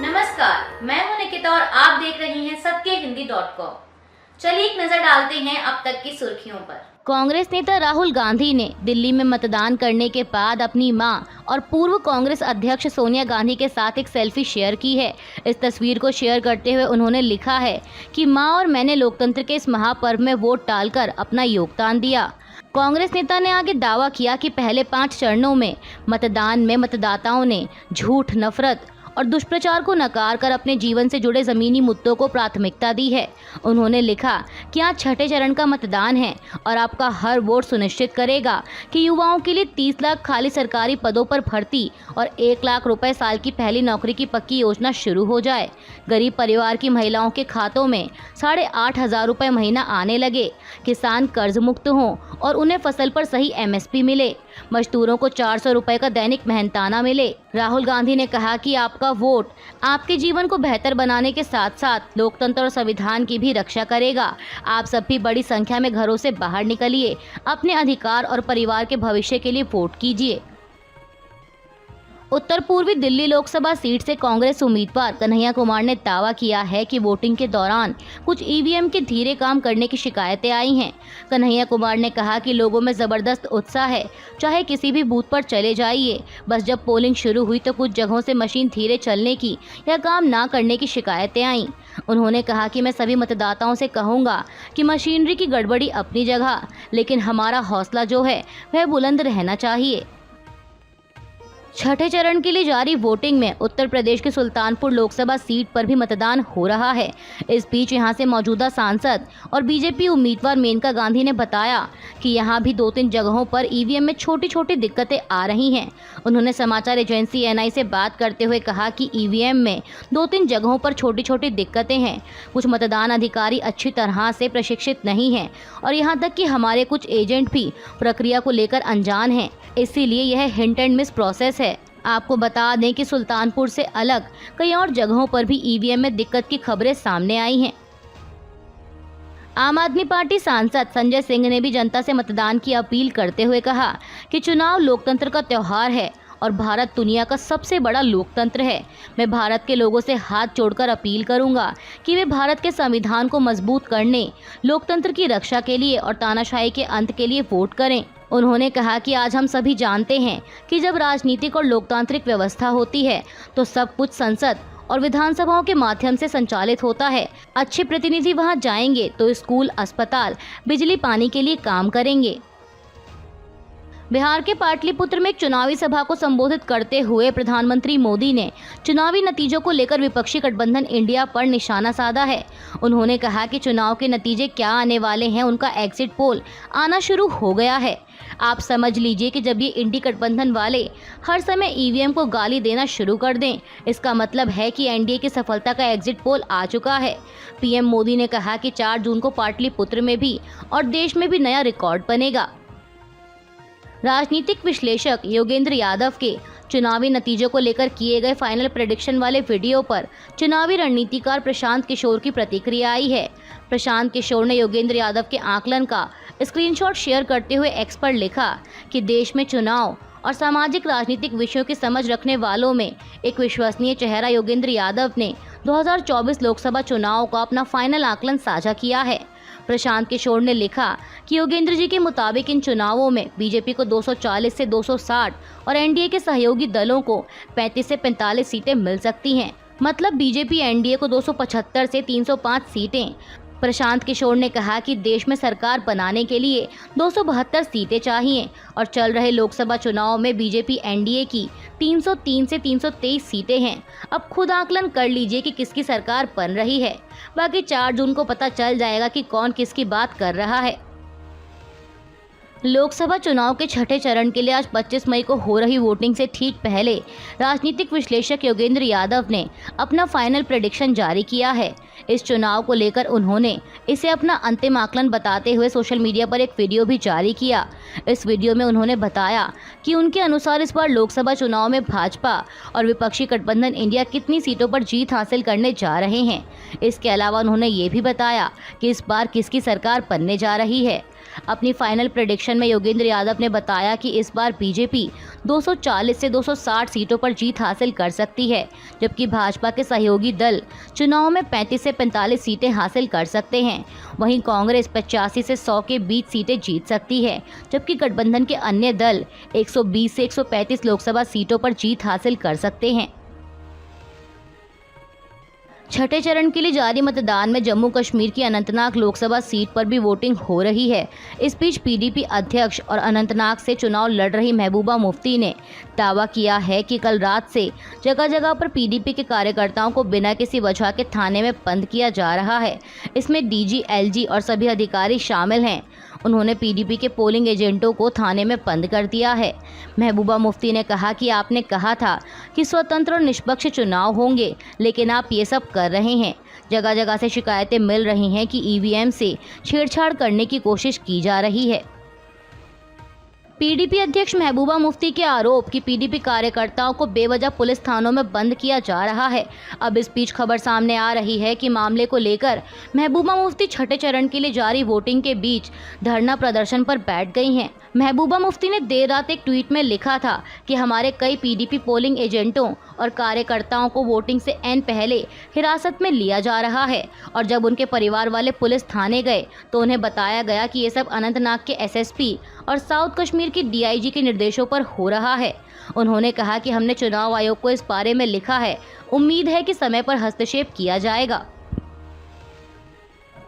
नमस्कार, मैं हूं निकिता और आप देख रहे हैं सत्यहिंदी.com। चलिए एक नजर डालते हैं अब तक की सुर्खियों पर। कांग्रेस नेता राहुल गांधी ने दिल्ली में मतदान करने के बाद अपनी मां और पूर्व कांग्रेस अध्यक्ष सोनिया गांधी के साथ एक सेल्फी शेयर की है। इस तस्वीर को शेयर करते हुए उन्होंने लिखा है कि मां और मैंने लोकतंत्र के इस महापर्व में वोट डालकर अपना योगदान दिया। कांग्रेस नेता ने आगे दावा किया कि पहले 5 चरणों में मतदान में मतदाताओं ने झूठ, नफरत और दुष्प्रचार को नकार कर अपने जीवन से जुड़े जमीनी मुद्दों को प्राथमिकता दी है। उन्होंने लिखा कि आज छठे चरण का मतदान है और आपका हर वोट सुनिश्चित करेगा कि युवाओं के लिए 30 लाख खाली सरकारी पदों पर भर्ती और 1 लाख रुपए साल की पहली नौकरी की पक्की योजना शुरू हो जाए। गरीब परिवार की महिलाओं के खातों में 8,500 रुपए महीना आने लगे। किसान कर्ज मुक्त हों और उन्हें फसल पर सही MSP मिले। मजदूरों को 400 रुपए का दैनिक मेहनताना मिले। राहुल गांधी ने कहा कि आपका वोट आपके जीवन को बेहतर बनाने के साथ साथ लोकतंत्र और संविधान की भी रक्षा करेगा। आप सब भी बड़ी संख्या में घरों से बाहर निकलिए, अपने अधिकार और परिवार के भविष्य के लिए वोट कीजिए। उत्तर पूर्वी दिल्ली लोकसभा सीट से कांग्रेस उम्मीदवार कन्हैया कुमार ने दावा किया है कि वोटिंग के दौरान कुछ EVM के धीरे काम करने की शिकायतें आई हैं। कन्हैया कुमार ने कहा कि लोगों में जबरदस्त उत्साह है, चाहे किसी भी बूथ पर चले जाइए। बस जब पोलिंग शुरू हुई तो कुछ जगहों से मशीन धीरे चलने की या काम ना करने की शिकायतें आईं। उन्होंने कहा कि मैं सभी मतदाताओं से कहूँगा कि मशीनरी की गड़बड़ी अपनी जगह, लेकिन हमारा हौसला जो है वह बुलंद रहना चाहिए। छठे चरण के लिए जारी वोटिंग में उत्तर प्रदेश के सुल्तानपुर लोकसभा सीट पर भी मतदान हो रहा है। इस बीच यहां से मौजूदा सांसद और बीजेपी उम्मीदवार मेनका गांधी ने बताया कि यहां भी 2-3 जगहों पर EVM में छोटी छोटी दिक्कतें आ रही हैं। उन्होंने समाचार एजेंसी NI से बात करते हुए कहा कि EVM में 2-3 जगहों पर छोटी छोटी दिक्कतें हैं। कुछ मतदान अधिकारी अच्छी तरह से प्रशिक्षित नहीं हैं और यहाँ तक कि हमारे कुछ एजेंट भी प्रक्रिया को लेकर अनजान हैं, इसीलिए यह हिट एंड मिस प्रोसेस है। आपको बता दें कि सुल्तानपुर से अलग कई और जगहों पर भी EVM में दिक्कत की खबरें सामने आई हैं। आम आदमी पार्टी सांसद संजय सिंह ने भी जनता से मतदान की अपील करते हुए कहा कि चुनाव लोकतंत्र का त्योहार है और भारत दुनिया का सबसे बड़ा लोकतंत्र है। मैं भारत के लोगों से हाथ जोड़कर अपील करूंगा कि वे भारत के संविधान को मजबूत करने, लोकतंत्र की रक्षा के लिए और तानाशाही के अंत के लिए वोट करें। उन्होंने कहा कि आज हम सभी जानते हैं कि जब राजनीतिक और लोकतांत्रिक व्यवस्था होती है तो सब कुछ संसद और विधानसभाओं के माध्यम से संचालित होता है। अच्छे प्रतिनिधि वहां जाएंगे तो स्कूल, अस्पताल, बिजली, पानी के लिए काम करेंगे। बिहार के पाटलिपुत्र में एक चुनावी सभा को संबोधित करते हुए प्रधानमंत्री मोदी ने चुनावी नतीजों को लेकर विपक्षी गठबंधन इंडिया पर निशाना साधा है। उन्होंने कहा कि चुनाव के नतीजे क्या आने वाले हैं, उनका एग्जिट पोल आना शुरू हो गया है। आप समझ लीजिए कि जब ये इंडी गठबंधन वाले हर समय EVM को गाली देना शुरू कर दें, इसका मतलब है कि NDA की सफलता का एग्जिट पोल आ चुका है। PM मोदी ने कहा कि 4 जून को पाटलिपुत्र में भी और देश में भी नया रिकॉर्ड बनेगा। राजनीतिक विश्लेषक योगेंद्र यादव के चुनावी नतीजों को लेकर किए गए फाइनल प्रेडिक्शन वाले वीडियो पर चुनावी रणनीतिकार प्रशांत किशोर की प्रतिक्रिया आई है। प्रशांत किशोर ने योगेंद्र यादव के आकलन का स्क्रीनशॉट शेयर करते हुए X पर लिखा कि देश में चुनाव और सामाजिक राजनीतिक विषयों की समझ रखने वालों में एक विश्वसनीय चेहरा योगेंद्र यादव ने 2024 लोकसभा चुनाव का अपना फाइनल आकलन साझा किया है। प्रशांत किशोर ने लिखा कि योगेंद्र जी के मुताबिक इन चुनावों में बीजेपी को 240 से 260 और NDA के सहयोगी दलों को 35 से 45 सीटें मिल सकती हैं। मतलब बीजेपी NDA को 275 से 305 सीटें। प्रशांत किशोर ने कहा कि देश में सरकार बनाने के लिए 272 सीटें चाहिए और चल रहे लोकसभा चुनाव में बीजेपी NDA की 303 से 323 सीटें हैं। अब खुद आकलन कर लीजिए कि किसकी सरकार बन रही है। बाकी 4 जून को पता चल जाएगा कि कौन किसकी बात कर रहा है। लोकसभा चुनाव के छठे चरण के लिए आज 25 मई को हो रही वोटिंग से ठीक पहले राजनीतिक विश्लेषक योगेंद्र यादव ने अपना फाइनल प्रेडिक्शन जारी किया है। इस चुनाव को लेकर उन्होंने इसे अपना अंतिम आकलन बताते हुए सोशल मीडिया पर एक वीडियो भी जारी किया। इस वीडियो में उन्होंने बताया कि उनके अनुसार इस बार लोकसभा चुनाव में भाजपा और विपक्षी गठबंधन इंडिया कितनी सीटों पर जीत हासिल करने जा रहे हैं। इसके अलावा उन्होंने ये भी बताया कि इस बार किसकी सरकार बनने जा रही है। अपनी फाइनल प्रेडिक्शन में योगेंद्र यादव ने बताया कि इस बार बीजेपी 240 से 260 सीटों पर जीत हासिल कर सकती है, जबकि भाजपा के सहयोगी दल चुनाव में 35 से 45 सीटें हासिल कर सकते हैं। वहीं कांग्रेस 85 से 100 के बीच सीटें जीत सकती है, जबकि गठबंधन के अन्य दल 120 से 135 लोकसभा सीटों पर जीत हासिल कर सकते हैं। छठे चरण के लिए जारी मतदान में जम्मू कश्मीर की अनंतनाग लोकसभा सीट पर भी वोटिंग हो रही है। इस बीच पीडीपी अध्यक्ष और अनंतनाग से चुनाव लड़ रही महबूबा मुफ्ती ने दावा किया है कि कल रात से जगह जगह पर पीडीपी के कार्यकर्ताओं को बिना किसी वजह के थाने में बंद किया जा रहा है। इसमें डीजी, एलजी और सभी अधिकारी शामिल हैं। उन्होंने पीडीपी के पोलिंग एजेंटों को थाने में बंद कर दिया है। महबूबा मुफ्ती ने कहा कि आपने कहा था कि स्वतंत्र और निष्पक्ष चुनाव होंगे, लेकिन आप ये सब कर रहे हैं। जगह जगह से शिकायतें मिल रही हैं कि ईवीएम से छेड़छाड़ करने की कोशिश की जा रही है। पीडीपी अध्यक्ष महबूबा मुफ्ती के आरोप कि पीडीपी कार्यकर्ताओं को बेवजह पुलिस थानों में बंद किया जा रहा है। अब इस बीच खबर सामने आ रही है कि मामले को लेकर महबूबा मुफ्ती छठे चरण के लिए जारी वोटिंग के बीच धरना प्रदर्शन पर बैठ गई हैं। महबूबा मुफ्ती ने देर रात एक ट्वीट में लिखा था कि हमारे कई पीडीपी पोलिंग एजेंटों और कार्यकर्ताओं को वोटिंग से ऐन पहले हिरासत में लिया जा रहा है, और जब उनके परिवार वाले पुलिस थाने गए तो उन्हें बताया गया कि ये सब अनंतनाग के एसएसपी और साउथ कश्मीर की डीआईजी के निर्देशों पर हो रहा है। उन्होंने कहा कि हमने चुनाव आयोग को इस बारे में लिखा है, उम्मीद है कि समय पर हस्तक्षेप किया जाएगा।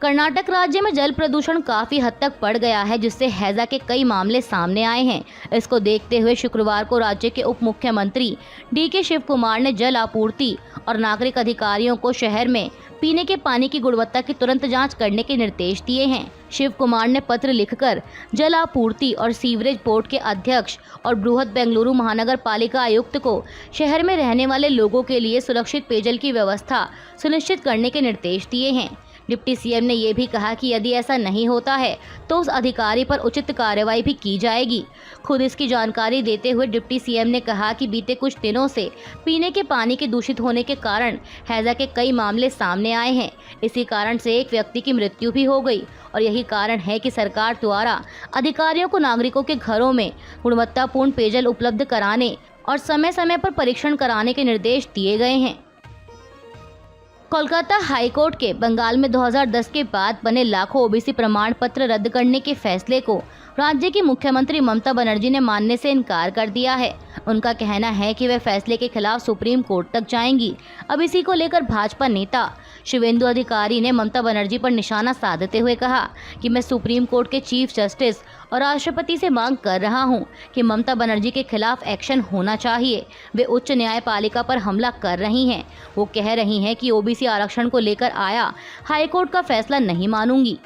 कर्नाटक राज्य में जल प्रदूषण काफी हद तक बढ़ गया है, जिससे हैजा के कई मामले सामने आए हैं। इसको देखते हुए शुक्रवार को राज्य के उप मुख्यमंत्री डीके शिव कुमार ने जल आपूर्ति और नागरिक अधिकारियों को शहर में पीने के पानी की गुणवत्ता की तुरंत जांच करने के निर्देश दिए हैं। शिव कुमार ने पत्र लिखकर जल आपूर्ति और सीवरेज बोर्ड के अध्यक्ष और बृहद बेंगलुरु महानगर पालिका आयुक्त को शहर में रहने वाले लोगों के लिए सुरक्षित पेयजल की व्यवस्था सुनिश्चित करने के निर्देश दिए हैं। डिप्टी सीएम ने यह भी कहा कि यदि ऐसा नहीं होता है तो उस अधिकारी पर उचित कार्रवाई भी की जाएगी। खुद इसकी जानकारी देते हुए डिप्टी सीएम ने कहा कि बीते कुछ दिनों से पीने के पानी के दूषित होने के कारण हैजा के कई मामले सामने आए हैं। इसी कारण से एक व्यक्ति की मृत्यु भी हो गई, और यही कारण है कि सरकार द्वारा अधिकारियों को नागरिकों के घरों में गुणवत्तापूर्ण पेयजल उपलब्ध कराने और समय समय पर परीक्षण कराने के निर्देश दिए गए हैं। कोलकाता हाईकोर्ट के बंगाल में 2010 के बाद बने लाखों ओबीसी प्रमाण पत्र रद्द करने के फैसले को राज्य की मुख्यमंत्री ममता बनर्जी ने मानने से इनकार कर दिया है। उनका कहना है कि वे फैसले के खिलाफ सुप्रीम कोर्ट तक जाएंगी। अब इसी को लेकर भाजपा नेता शिवेंदु अधिकारी ने ममता बनर्जी पर निशाना साधते हुए कहा कि मैं सुप्रीम कोर्ट के चीफ जस्टिस और राष्ट्रपति से मांग कर रहा हूं कि ममता बनर्जी के खिलाफ एक्शन होना चाहिए। वे उच्च न्यायपालिका पर हमला कर रही हैं। वो कह रही हैं कि ओबीसी आरक्षण को लेकर आया हाईकोर्ट का फैसला नहीं मानूंगी।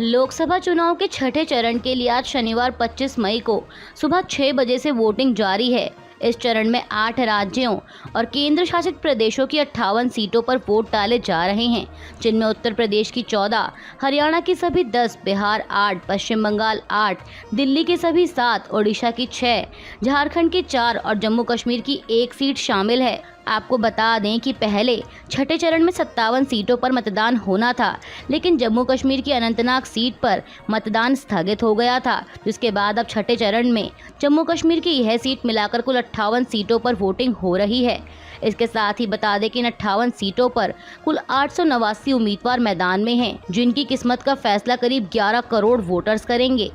लोकसभा चुनाव के छठे चरण के लिए आज शनिवार 25 मई को सुबह 6 बजे से वोटिंग जारी है। इस चरण में 8 राज्यों और केंद्र शासित प्रदेशों की 58 सीटों पर वोट डाले जा रहे हैं, जिनमें उत्तर प्रदेश की 14, हरियाणा की सभी 10, बिहार 8, पश्चिम बंगाल 8, दिल्ली की सभी 7, ओडिशा की 6, झारखंड की 4 और जम्मू कश्मीर की 1 सीट शामिल है। आपको बता दें कि पहले छठे चरण में 57 सीटों पर मतदान होना था, लेकिन जम्मू कश्मीर की अनंतनाग सीट पर मतदान स्थगित हो गया था, जिसके बाद अब छठे चरण में जम्मू कश्मीर की यह सीट मिलाकर कुल 58 सीटों पर वोटिंग हो रही है। इसके साथ ही बता दें कि इन 58 सीटों पर कुल 889 उम्मीदवार मैदान में हैं, जिनकी किस्मत का फैसला करीब 11 करोड़ वोटर्स करेंगे।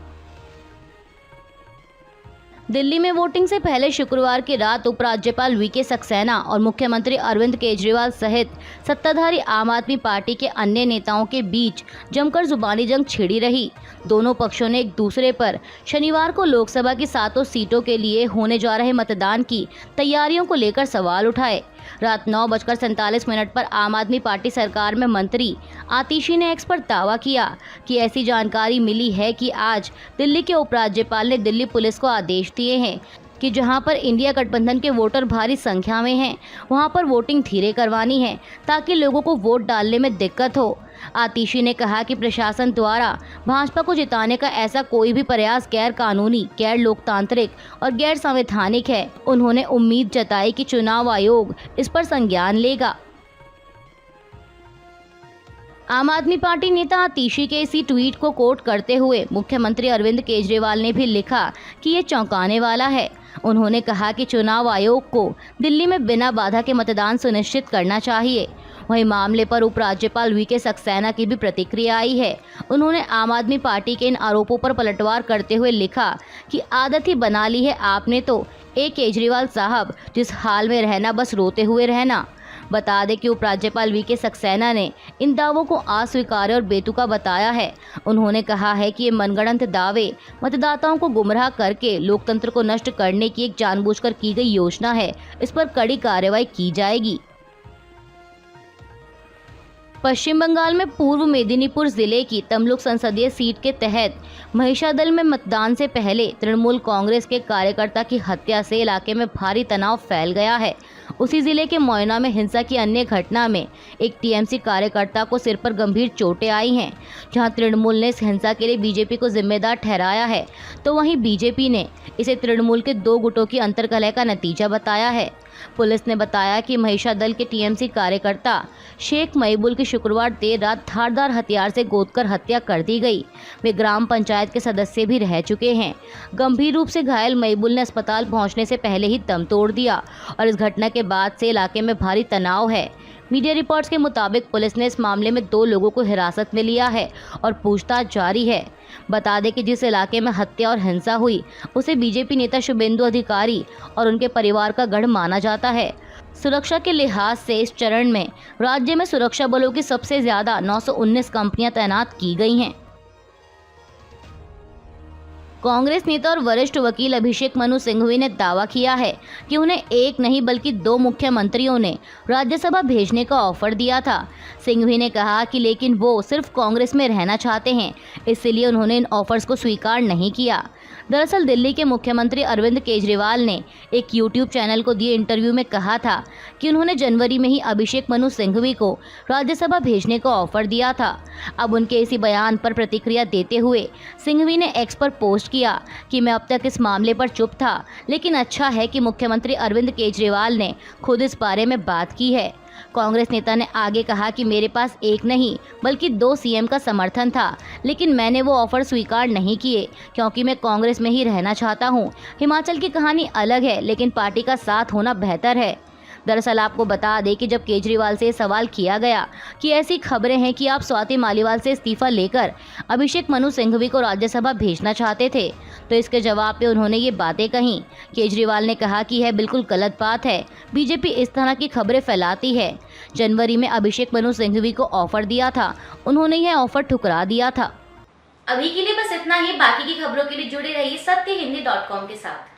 दिल्ली में वोटिंग से पहले शुक्रवार की रात उपराज्यपाल वीके सक्सेना और मुख्यमंत्री अरविंद केजरीवाल सहित सत्ताधारी आम आदमी पार्टी के अन्य नेताओं के बीच जमकर जुबानी जंग छिड़ी रही। दोनों पक्षों ने एक दूसरे पर शनिवार को लोकसभा की 7 सीटों के लिए होने जा रहे मतदान की तैयारियों को लेकर सवाल उठाए। रात 9:47 पर आम आदमी पार्टी सरकार में मंत्री आतिशी ने एक्स पर दावा किया कि ऐसी जानकारी मिली है कि आज दिल्ली के उपराज्यपाल ने दिल्ली पुलिस को आदेश दिए हैं कि जहां पर इंडिया गठबंधन के वोटर भारी संख्या में हैं, वहां पर वोटिंग धीरे करवानी है ताकि लोगों को वोट डालने में दिक्कत हो। आतिशी ने कहा कि प्रशासन द्वारा भाजपा को जिताने का ऐसा कोई भी प्रयास गैर कानूनी, गैर लोकतांत्रिक और गैर संवैधानिक है। उन्होंने उम्मीद जताई कि चुनाव आयोग इस पर संज्ञान लेगा। आम आदमी पार्टी नेता आतिशी के इसी ट्वीट को कोट करते हुए मुख्यमंत्री अरविंद केजरीवाल ने भी लिखा कि ये चौंकाने वाला है। उन्होंने कहा कि चुनाव आयोग को दिल्ली में बिना बाधा के मतदान सुनिश्चित करना चाहिए। वहीं मामले पर उपराज्यपाल वीके सक्सेना की भी प्रतिक्रिया आई है। उन्होंने आम आदमी पार्टी के इन आरोपों पर पलटवार करते हुए लिखा कि आदत ही बना ली है आपने तो, केजरीवाल साहब, जिस हाल में रहना बस रोते हुए रहना। बता दें कि उपराज्यपाल वीके सक्सेना ने इन दावों को अस्वीकार्य और बेतुका बताया है। उन्होंने कहा है कि ये मनगढ़ंत दावे मतदाताओं को गुमराह करके लोकतंत्र को नष्ट करने की एक जानबूझकर की गई योजना है। इस पर कड़ी कार्रवाई की जाएगी। पश्चिम बंगाल में पूर्व मेदिनीपुर जिले की तमलुक संसदीय सीट के तहत महिषादल में मतदान से पहले तृणमूल कांग्रेस के कार्यकर्ता की हत्या से इलाके में भारी तनाव फैल गया है। उसी जिले के मोयना में हिंसा की अन्य घटना में एक टीएमसी कार्यकर्ता को सिर पर गंभीर चोटें आई हैं, जहां तृणमूल ने इस हिंसा के लिए बीजेपी को जिम्मेदार ठहराया है, तो वहीं बीजेपी ने इसे तृणमूल के दो गुटों की अंतर्कलह का नतीजा बताया है। पुलिस ने बताया कि महिषादल के टीएमसी कार्यकर्ता शेख महबूल की शुक्रवार देर रात धारदार हथियार से गोदकर हत्या कर दी गई। वे ग्राम पंचायत के सदस्य भी रह चुके हैं। गंभीर रूप से घायल महबूल ने अस्पताल पहुंचने से पहले ही दम तोड़ दिया और इस घटना के बाद से इलाके में भारी तनाव है। मीडिया रिपोर्ट्स के मुताबिक पुलिस ने इस मामले में 2 लोगों को हिरासत में लिया है और पूछताछ जारी है। बता दें कि जिस इलाके में हत्या और हिंसा हुई उसे बीजेपी नेता शुभेंदु अधिकारी और उनके परिवार का गढ़ माना जाता है। सुरक्षा के लिहाज से इस चरण में राज्य में सुरक्षा बलों की सबसे ज्यादा 919 कंपनियां तैनात की गई हैं। कांग्रेस नेता और वरिष्ठ वकील अभिषेक मनु सिंघवी ने दावा किया है कि उन्हें एक नहीं बल्कि 2 मुख्यमंत्रियों ने राज्यसभा भेजने का ऑफर दिया था। सिंघवी ने कहा कि लेकिन वो सिर्फ कांग्रेस में रहना चाहते हैं, इसलिए उन्होंने इन ऑफर्स को स्वीकार नहीं किया। दरअसल दिल्ली के मुख्यमंत्री अरविंद केजरीवाल ने एक यूट्यूब चैनल को दिए इंटरव्यू में कहा था कि उन्होंने जनवरी में ही अभिषेक मनु सिंघवी को राज्यसभा भेजने का ऑफर दिया था। अब उनके इसी बयान पर प्रतिक्रिया देते हुए सिंघवी ने एक्स पर पोस्ट किया कि मैं अब तक इस मामले पर चुप था, लेकिन अच्छा है कि मुख्यमंत्री अरविंद केजरीवाल ने खुद इस बारे में बात की है। कांग्रेस नेता ने आगे कहा कि मेरे पास एक नहीं बल्कि 2 सीएम का समर्थन था, लेकिन मैंने वो ऑफर स्वीकार नहीं किए क्योंकि मैं कांग्रेस में ही रहना चाहता हूँ। हिमाचल की कहानी अलग है, लेकिन पार्टी का साथ होना बेहतर है। दरअसल आपको बता दें कि जब केजरीवाल से सवाल किया गया कि ऐसी खबरें हैं कि आप स्वाति मालीवाल से इस्तीफा लेकर अभिषेक मनु सिंघवी को राज्यसभा भेजना चाहते थे, तो इसके जवाब पे उन्होंने ये बातें कहीं। केजरीवाल ने कहा कि यह बिल्कुल गलत बात है, बीजेपी इस तरह की खबरें फैलाती है। जनवरी में अभिषेक मनु सिंघवी को ऑफर दिया था, उन्होंने यह ऑफर ठुकरा दिया था। अभी के लिए बस इतना ही। बाकी की खबरों के लिए जुड़े रहिए सत्यहिंदी.com के साथ।